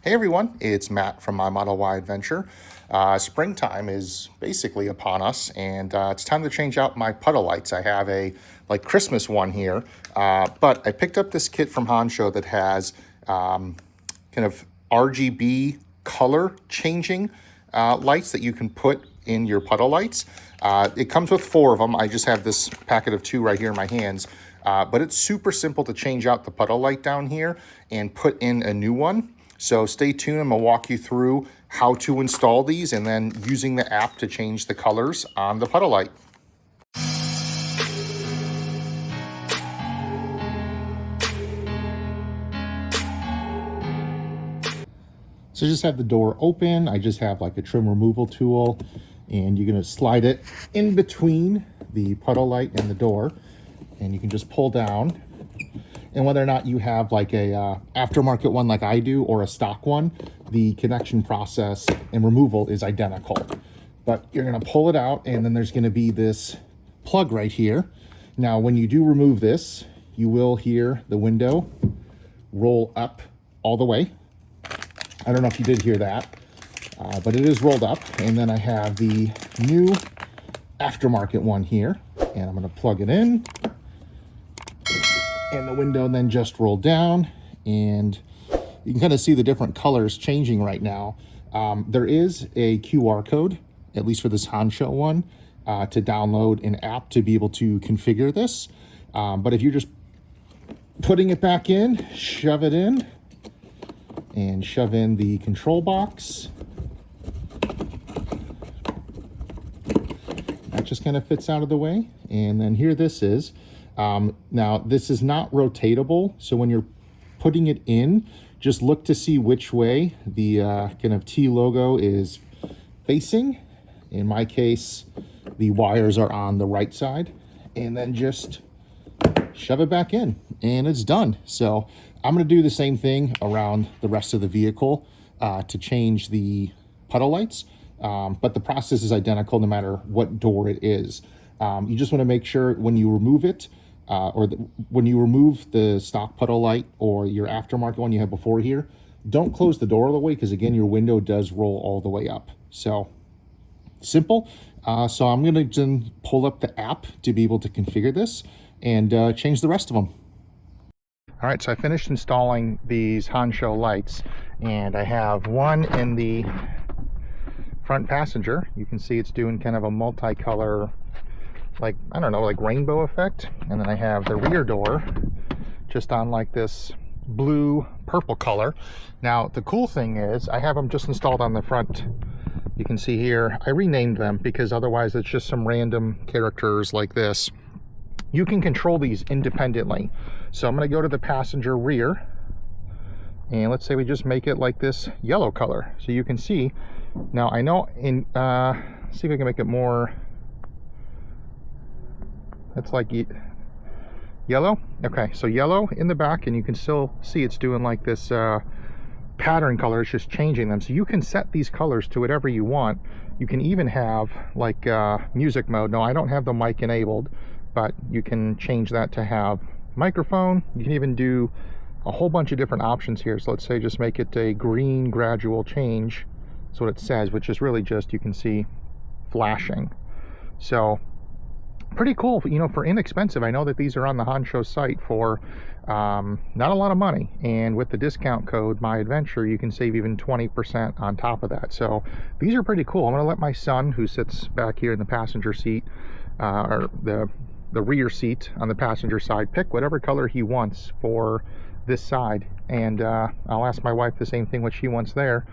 Hey everyone, it's Matt from my Model Y Adventure. Springtime is basically upon us, and it's time to change out my puddle lights. I have a Christmas one here, but I picked up this kit from Hansho that has kind of RGB color changing lights that you can put in your puddle lights. It comes with 4 of them. I just have this packet of 2 right here in my hands. But it's super simple to change out the puddle light down here and put in a new one. So stay tuned, I'm gonna walk you through how to install these and then using the app to change the colors on the puddle light. So just have the door open. I just have like a trim removal tool, and you're gonna slide it in between the puddle light and the door, and you can just pull down. And whether or not you have like a aftermarket one like I do or a stock one, the connection process and removal is identical. But you're gonna pull it out, and then there's gonna be this plug right here. Now, when you do remove this, you will hear the window roll up all the way. I don't know if you did hear that, but it is rolled up. And then I have the new aftermarket one here, and I'm gonna plug it in. And the window then just rolled down, and you can kind of see the different colors changing right now. There is a QR code, at least for this Hansho one, to download an app to be able to configure this. But if you're just putting it back in, shove it in, and shove in the control box. That just kind of fits out of the way. And then here this is. Now this is not rotatable, so when you're putting it in, just look to see which way the kind of T logo is facing. In my case, the wires are on the right side, and then just shove it back in and it's done. So I'm going to do the same thing around the rest of the vehicle to change the puddle lights, but the process is identical no matter what door it is. You just want to make sure when you remove it, when you remove the stock puddle light or your aftermarket one you had before here, don't close the door all the way, because again, your window does roll all the way up. So simple. So I'm going to pull up the app to be able to configure this and change the rest of them. All right, so I finished installing these Hansho lights, and I have one in the front passenger. You can see it's doing kind of a multicolor, like, I don't know, like rainbow effect. And then I have the rear door just on like this blue purple color. Now the cool thing is I have them just installed on the front. You can see here I renamed them because otherwise it's just some random characters like this. You can control these independently. So I'm going to go to the passenger rear, and let's say we just make it like this yellow color, so you can see. Now I know in see if we can make it more. That's like yellow. Okay, so yellow in the back, and you can still see it's doing like this pattern color. It's just changing them. So you can set these colors to whatever you want. You can even have like music mode. No, I don't have the mic enabled, but you can change that to have microphone. You can even do a whole bunch of different options here. So let's say just make it a green gradual change. That's what it says, which is really just, you can see, flashing. So pretty cool, you know, for inexpensive. I know that these are on the Hansho site for not a lot of money, and with the discount code MyAdventure you can save even 20% on top of that. So these are pretty cool. I'm going to let my son, who sits back here in the passenger seat, or the rear seat on the passenger side, pick whatever color he wants for this side, and I'll ask my wife the same thing, what she wants there.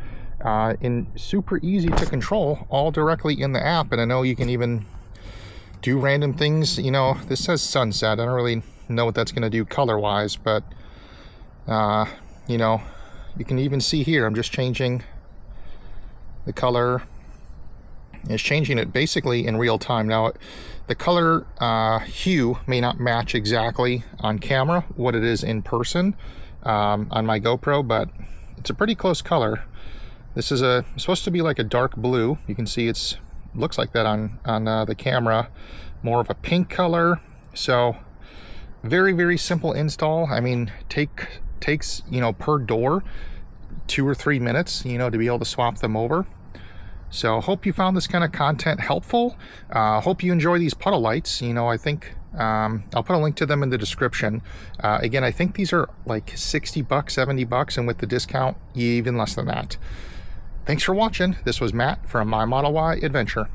And super easy to control, all directly in the app. And I know you can even do random things. You know, this says sunset. I don't really know what that's going to do color wise, but you know, you can even see here I'm just changing the color. It's changing it basically in real time. Now the color hue may not match exactly on camera what it is in person on my GoPro, but it's a pretty close color. This is supposed to be like a dark blue. You can see it's looks like that on the camera, more of a pink color. So very, very simple install. I mean, takes, you know, per door 2 or 3 minutes, you know, to be able to swap them over. So hope you found this kind of content helpful. Hope you enjoy these puddle lights. You know, I think I'll put a link to them in the description. Again, I think these are like 60 bucks, 70 bucks, and with the discount, even less than that. Thanks for watching. This was Matt from My Model Y Adventure.